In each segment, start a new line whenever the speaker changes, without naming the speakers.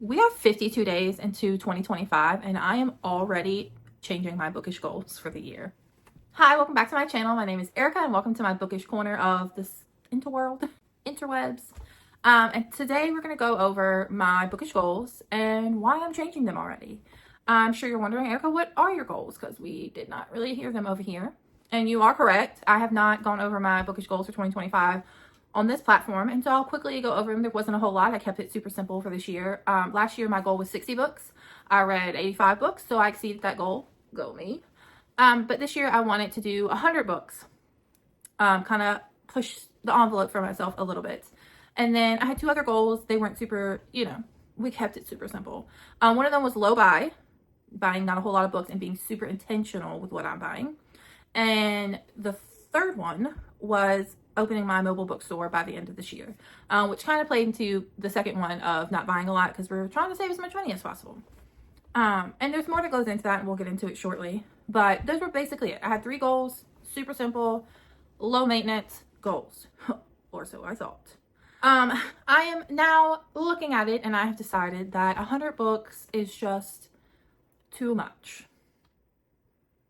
We have 52 days into 2025 and I am already changing my bookish goals for the year. Hi, welcome back to my channel. My name is Erica and welcome to my bookish corner of this interwebs. And today we're going to go over my bookish goals and why I'm changing them already. I'm sure you're wondering, Erica, what are your goals? Because we did not really hear them over here. And you are correct. I have not gone over my bookish goals for 2025 on this platform, and so I'll quickly go over them. There wasn't a whole lot. I kept it super simple for this year. Last year my goal was 60 books. I read 85 books, so I exceeded that goal. Go me. But this year I wanted to do 100 books. Kind of push the envelope for myself a little bit. And then I had two other goals. They weren't super, we kept it super simple. One of them was low buy, buying not a whole lot of books and being super intentional with what I'm buying. And the third one was opening my mobile bookstore by the end of this year, which kind of played into the second one of not buying a lot because we're trying to save as much money as possible. And there's more that goes into that and we'll get into it shortly. But those were basically it. I had three goals, super simple, low maintenance goals, or so I thought. I am now looking at it and I have decided that 100 books is just too much.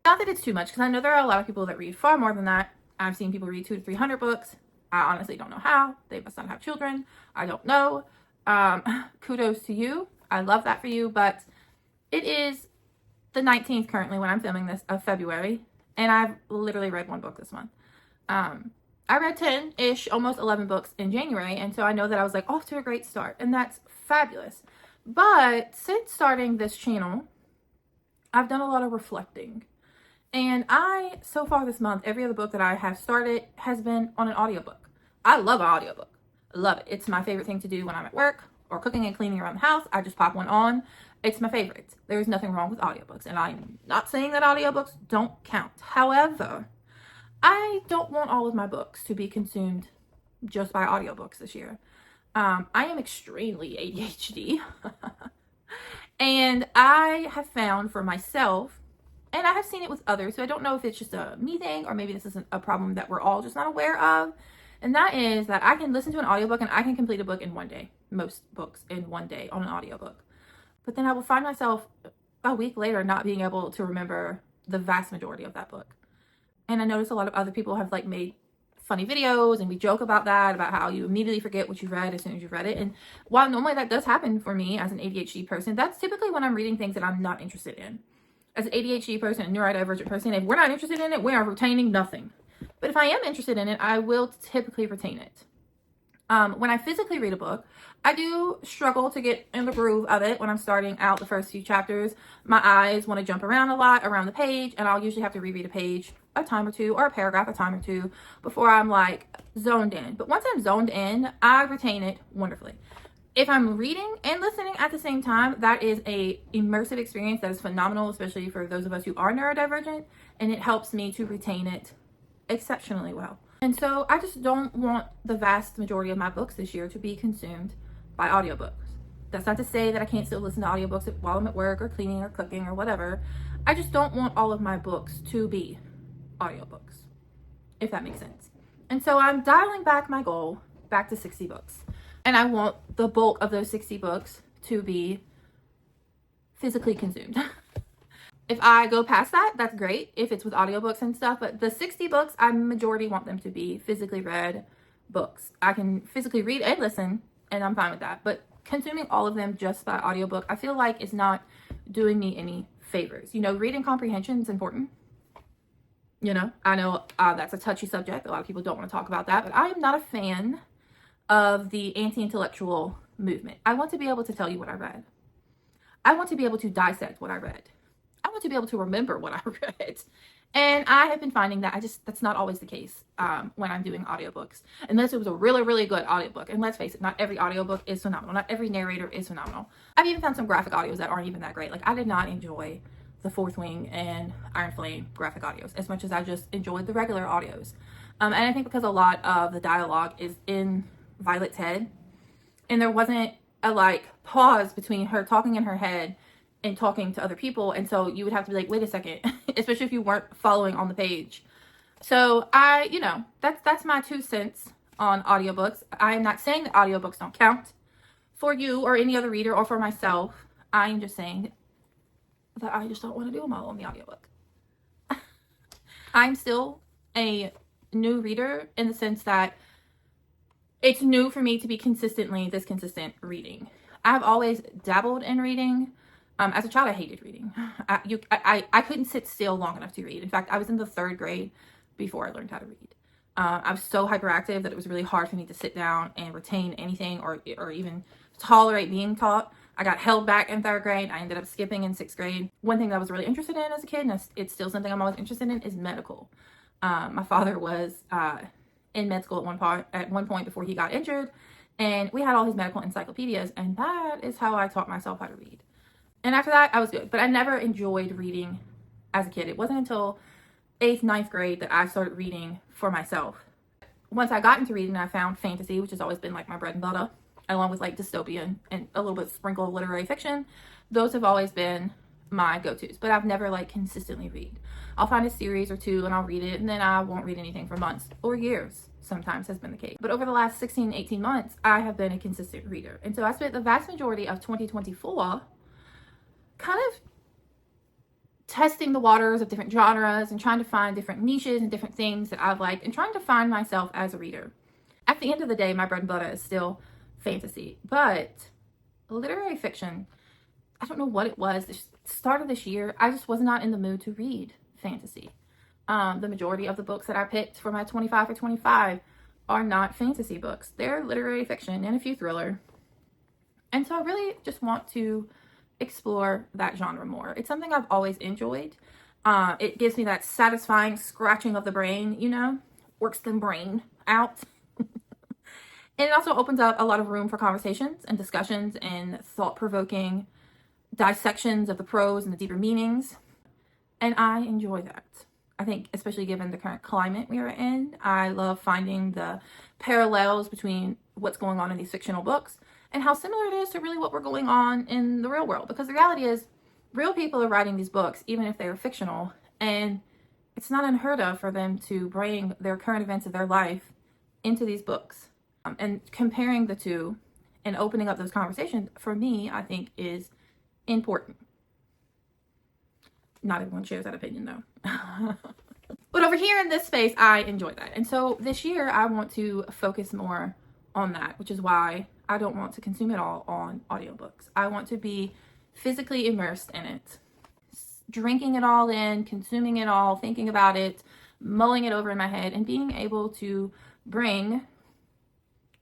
Not that it's too much, because I know there are a lot of people that read far more than that. I've seen people read 200 to 300 books. I honestly don't know how. They must not have children. I don't know. Kudos to you. I love that for you. But it is the 19th currently when I'm filming this of February. And I've literally read one book this month. I read 10-ish, almost 11 books in January. And so I know that I was like off to a great start. And that's fabulous. But since starting this channel, I've done a lot of reflecting. And so far this month, every other book that I have started has been on an audiobook. I love an audiobook. I love it. It's my favorite thing to do when I'm at work or cooking and cleaning around the house. I just pop one on. It's my favorite. There's nothing wrong with audiobooks. And I'm not saying that audiobooks don't count. However, I don't want all of my books to be consumed just by audiobooks this year. I am extremely ADHD. And I have found for myself, and I have seen it with others, so I don't know if it's just a me thing or maybe this isn't a problem that we're all just not aware of. And that is that I can listen to an audiobook and I can complete a book in one day. Most books in one day on an audiobook. But then I will find myself a week later not being able to remember the vast majority of that book. And I notice a lot of other people have made funny videos and we joke about that, about how you immediately forget what you've read as soon as you've read it. And while normally that does happen for me as an ADHD person, that's typically when I'm reading things that I'm not interested in. As an ADHD person, a neurodivergent person, if we're not interested in it, we are retaining nothing. But if I am interested in it, I will typically retain it. When I physically read a book, I do struggle to get in the groove of it when I'm starting out the first few chapters. My eyes want to jump around a lot around the page, and I'll usually have to reread a page a time or two, or a paragraph a time or two, before I'm zoned in. But once I'm zoned in, I retain it wonderfully. If I'm reading and listening at the same time, that is a immersive experience that is phenomenal, especially for those of us who are neurodivergent, and it helps me to retain it exceptionally well. And so I just don't want the vast majority of my books this year to be consumed by audiobooks. That's not to say that I can't still listen to audiobooks while I'm at work or cleaning or cooking or whatever. I just don't want all of my books to be audiobooks, if that makes sense. And so I'm dialing back my goal back to 60 books. And I want the bulk of those 60 books to be physically consumed. If I go past that, that's great if it's with audiobooks and stuff. But the 60 books, I majority want them to be physically read books. I can physically read and listen, and I'm fine with that. But consuming all of them just by audiobook, I feel like is not doing me any favors. Reading comprehension is important. I know that's a touchy subject. A lot of people don't want to talk about that. But I am not a fan of the anti-intellectual movement. I want to be able to tell you what I read. I want to be able to dissect what I read. I want to be able to remember what I read. And I have been finding that that's not always the case when I'm doing audiobooks. Unless it was a really, really good audiobook. And let's face it, not every audiobook is phenomenal. Not every narrator is phenomenal. I've even found some graphic audios that aren't even that great. I did not enjoy the Fourth Wing and Iron Flame graphic audios as much as I just enjoyed the regular audios. And I think because a lot of the dialogue is in Violet's head, and there wasn't a pause between her talking in her head and talking to other people, and so you would have to be wait a second, especially if you weren't following on the page. So that's my 2 cents on audiobooks. I am not saying that audiobooks don't count. for you or any other reader or for myself, I am just saying that I just don't want to do them all on the audiobook. I'm still a new reader in the sense that it's new for me to be consistently this consistent reading. I've always dabbled in reading. As a child, I hated reading. I couldn't sit still long enough to read. In fact, I was in the 3rd grade before I learned how to read. I was so hyperactive that it was really hard for me to sit down and retain anything or even tolerate being taught. I got held back in 3rd grade. I ended up skipping in 6th grade. One thing that I was really interested in as a kid, and it's still something I'm always interested in, is medical. My father was in med school at one point before he got injured, and we had all his medical encyclopedias, and that is how I taught myself how to read. And after that, I was good, but I never enjoyed reading as a kid. It wasn't until 8th, 9th grade that I started reading for myself. Once I got into reading, I found fantasy, which has always been like my bread and butter, along with like dystopian and a little bit sprinkle of literary fiction. Those have always been my go-tos, but I've never like consistently read. I'll find a series or two and I'll read it, and then I won't read anything for months or years. Sometimes has been the case. But over the last 16, 18 months, I have been a consistent reader. And so I spent the vast majority of 2024 kind of testing the waters of different genres and trying to find different niches and different things that I've liked and trying to find myself as a reader. At the end of the day, my bread and butter is still fantasy, but literary fiction, I don't know what it was. The start of this year, I just was not in the mood to read fantasy. The majority of the books that I picked for my 25 for 25 are not fantasy books. They're literary fiction and a few thriller. And so I really just want to explore that genre more. It's something I've always enjoyed. It gives me that satisfying scratching of the brain, works the brain out. And it also opens up a lot of room for conversations and discussions and thought-provoking dissections of the prose and the deeper meanings. And I enjoy that. I think, especially given the current climate we are in, I love finding the parallels between what's going on in these fictional books and how similar it is to really what we're going on in the real world. Because the reality is, real people are writing these books, even if they are fictional, and it's not unheard of for them to bring their current events of their life into these books. And comparing the two and opening up those conversations, for me, I think is important. Not everyone shares that opinion though. But over here in this space, I enjoy that. And so this year I want to focus more on that, which is why I don't want to consume it all on audiobooks. I want to be physically immersed in it, drinking it all in, consuming it all, thinking about it, mulling it over in my head, and being able to bring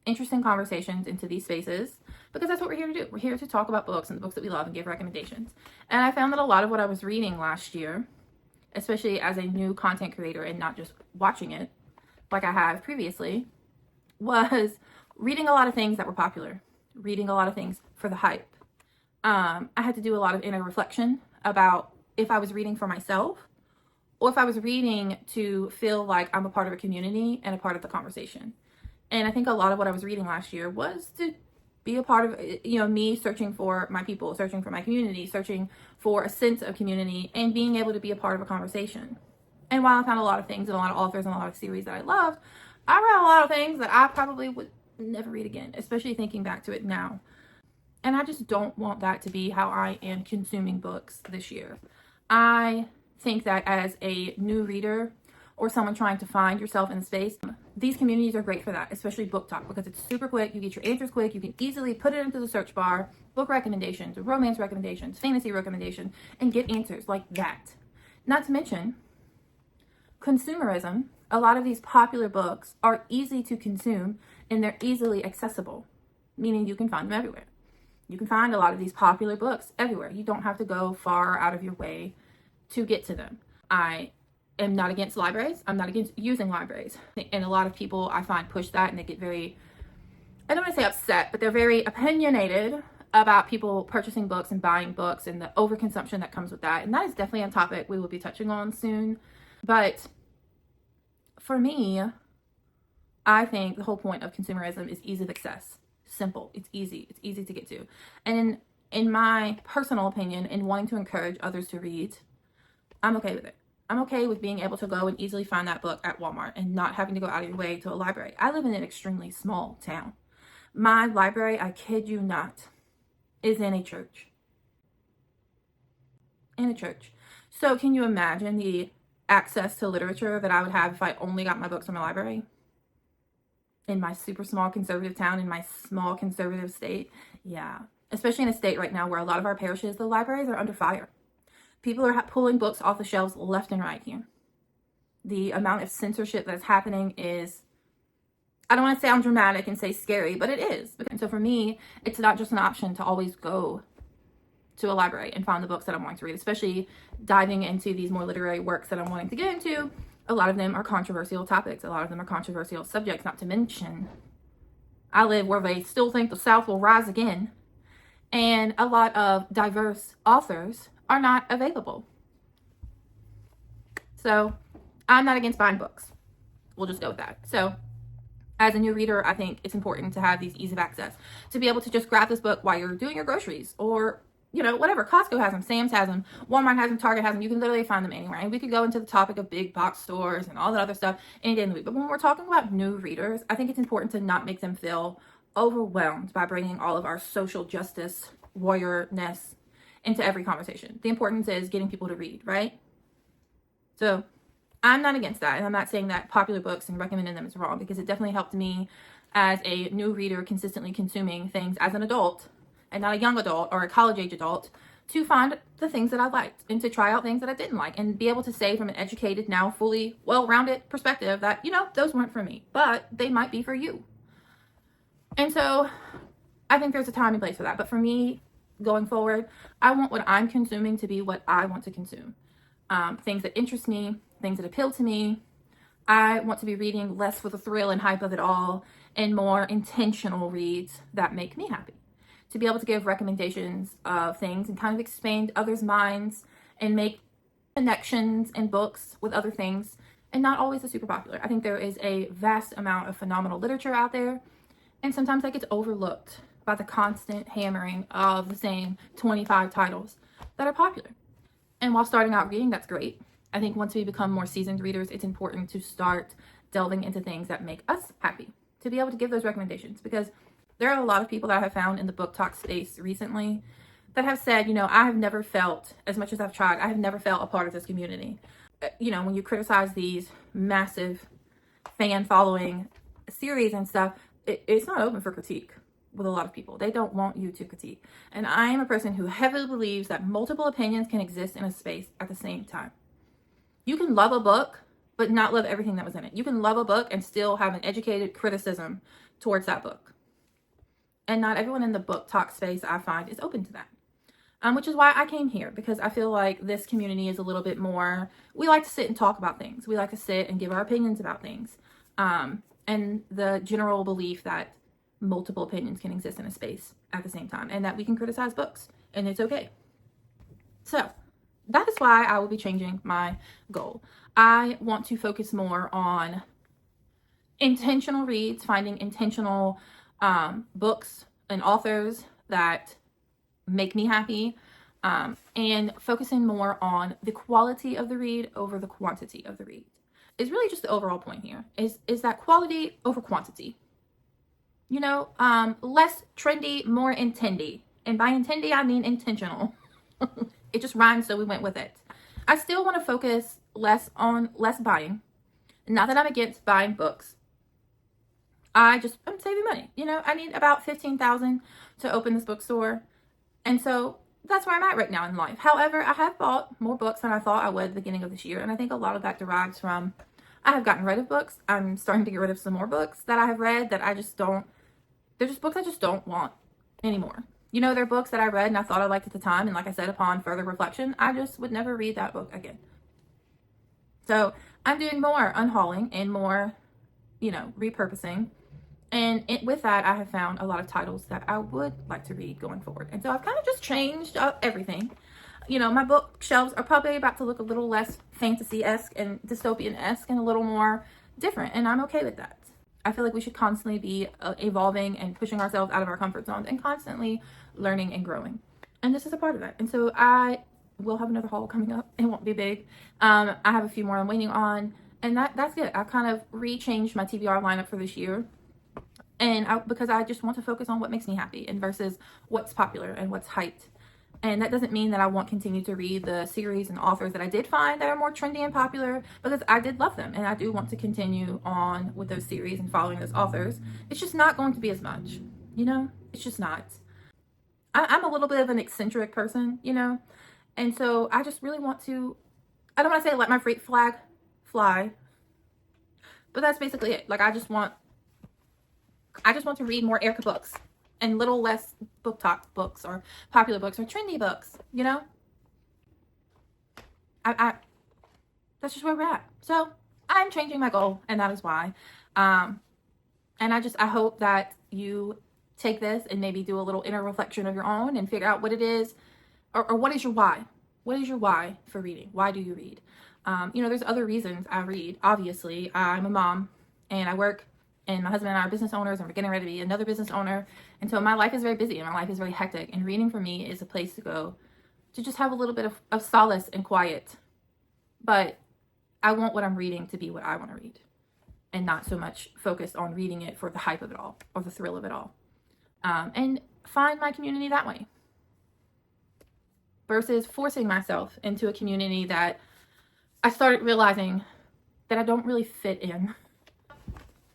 interesting conversations into these spaces, because that's what we're here to do. We're here to talk about books and the books that we love and give recommendations. And I found that a lot of what I was reading last year, especially as a new content creator and not just watching it like I have previously, was reading a lot of things that were popular, reading a lot of things for the hype. I had to do a lot of inner reflection about if I was reading for myself or if I was reading to feel like I'm a part of a community and a part of the conversation. And I think a lot of what I was reading last year was to be a part of, me searching for my people, searching for my community, searching for a sense of community, and being able to be a part of a conversation. And while I found a lot of things and a lot of authors and a lot of series that I loved, I read a lot of things that I probably would never read again, especially thinking back to it now. And I just don't want that to be how I am consuming books this year. I think that as a new reader or someone trying to find yourself in the space, these communities are great for that, especially Book Talk, because it's super quick. You get your answers quick. You can easily put it into the search bar, book recommendations, romance recommendations, fantasy recommendations, and get answers like that. Not to mention consumerism. A lot of these popular books are easy to consume and they're easily accessible, meaning you can find them everywhere. You can find a lot of these popular books everywhere. You don't have to go far out of your way to get to them. I am not against libraries. I'm not against using libraries. And a lot of people I find push that, and they get very, I don't want to say upset, but they're very opinionated about people purchasing books and buying books and the overconsumption that comes with that. And that is definitely a topic we will be touching on soon. But for me, I think the whole point of consumerism is ease of access. Simple. It's easy. It's easy to get to. And in my personal opinion, in wanting to encourage others to read, I'm okay with it. I'm okay with being able to go and easily find that book at Walmart and not having to go out of your way to a library. I live in an extremely small town. My library, I kid you not, is in a church. In a church. So can you imagine the access to literature that I would have if I only got my books from a library? In my super small conservative town, in my small conservative state? Yeah. Especially in a state right now where a lot of our parishes, the libraries are under fire. People are pulling books off the shelves left and right here. The amount of censorship that's happening is, I don't want to sound dramatic and say scary, but it is. And so for me, it's not just an option to always go to a library and find the books that I'm wanting to read, especially diving into these more literary works that I'm wanting to get into. A lot of them are controversial topics. A lot of them are controversial subjects, not to mention I live where they still think the South will rise again. And a lot of diverse authors are not available. So I'm not against buying books. We'll just go with that. So as a new reader, I think it's important to have these ease of access, to be able to just grab this book while you're doing your groceries, or, you know, whatever. Costco has them, Sam's has them, Walmart has them, Target has them. You can literally find them anywhere. And we could go into the topic of big box stores and all that other stuff any day in the week. But when we're talking about new readers, I think it's important to not make them feel overwhelmed by bringing all of our social justice warrior-ness into every conversation. The importance is getting people to read, right? So I'm not against that, and I'm not saying that popular books and recommending them is wrong, because it definitely helped me as a new reader consistently consuming things as an adult, and not a young adult or a college age adult, to find the things that I liked and to try out things that I didn't like, and be able to say from an educated, now fully well-rounded perspective that, you know, those weren't for me, but they might be for you. And so I think there's a time and place for that. But for me, going forward, I want what I'm consuming to be what I want to consume. Things that interest me, things that appeal to me. I want to be reading less for the thrill and hype of it all, and more intentional reads that make me happy. To be able to give recommendations of things and kind of expand others' minds and make connections in books with other things, and not always the super popular. I think there is a vast amount of phenomenal literature out there, and sometimes that gets overlooked by the constant hammering of the same 25 titles that are popular. And while starting out reading, that's great. I think once we become more seasoned readers, it's important to start delving into things that make us happy, to be able to give those recommendations, because there are a lot of people that I have found in the book talk space recently that have said, you know, I have never felt, as much as I've tried, I have never felt a part of this community. You know, when you criticize these massive fan following series and stuff, it's not open for critique with a lot of people. They don't want you to critique. And I am a person who heavily believes that multiple opinions can exist in a space at the same time. You can love a book, but not love everything that was in it. You can love a book and still have an educated criticism towards that book. And not everyone in the book talk space, I find, is open to that. Which is why I came here, because I feel like this community is a little bit more, we like to sit and talk about things. We like to sit and give our opinions about things. And the general belief that multiple opinions can exist in a space at the same time, and that we can criticize books, and it's okay. So that is why I will be changing my goal. I want to focus more on intentional reads, finding intentional books and authors that make me happy, and focusing more on the quality of the read over the quantity of the read. Is really just the overall point here, is that quality over quantity. You know, less trendy, more intendy. And by intendy, I mean intentional. It just rhymes, so we went with it. I still want to focus less on less buying. Not that I'm against buying books. I'm saving money. You know, I need about $15,000 to open this bookstore. And so that's where I'm at right now in life. However, I have bought more books than I thought I would at the beginning of this year. And I think a lot of that derives from, I have gotten rid of books. I'm starting to get rid of some more books that I have read that I just don't, they're just books I just don't want anymore. You know, they're books that I read and I thought I liked at the time. And like I said, upon further reflection, I just would never read that book again. So I'm doing more unhauling and more, you know, repurposing. And with that, I have found a lot of titles that I would like to read going forward. And so I've kind of just changed up everything. You know, my bookshelves are probably about to look a little less fantasy-esque and dystopian-esque and a little more different. And I'm okay with that. I feel like we should constantly be evolving and pushing ourselves out of our comfort zones and constantly learning and growing. And this is a part of that. And so I will have another haul coming up. It won't be big. I have a few more I'm waiting on. And that's it. I've kind of re-changed my TBR lineup for this year. because I just want to focus on what makes me happy and versus what's popular and what's hyped. And that doesn't mean that I won't continue to read the series and authors that I did find that are more trendy and popular, because I did love them. And I do want to continue on with those series and following those authors. It's just not going to be as much, you know? It's just not. I'm a little bit of an eccentric person, you know? And so I just really want to, I don't want to say let my freak flag fly, but that's basically it. Like, I just want to read more Erica books and little less book talk books or popular books or trendy books, you know? That's just where we're at. So I'm changing my goal, and that is why. And I hope that you take this and maybe do a little inner reflection of your own and figure out what it is, or what is your why? What is your why for reading? Why do you read? You know, there's other reasons I read. Obviously, I'm a mom and I work, and my husband and I are business owners, and we're getting ready to be another business owner. And so my life is very busy and my life is very hectic. And reading for me is a place to go to just have a little bit of solace and quiet. But I want what I'm reading to be what I want to read, and not so much focused on reading it for the hype of it all or the thrill of it all. And find my community that way versus forcing myself into a community that I started realizing that I don't really fit in.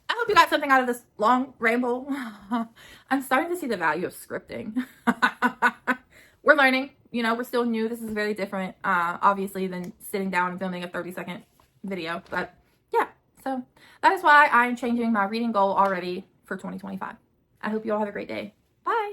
I hope you got something out of this long ramble. I'm starting to see the value of scripting. We're learning, you know, we're still new. This is very different, obviously, than sitting down and filming a 30-second video. But yeah, so that is why I'm changing my reading goal already for 2025. I hope you all have a great day. Bye.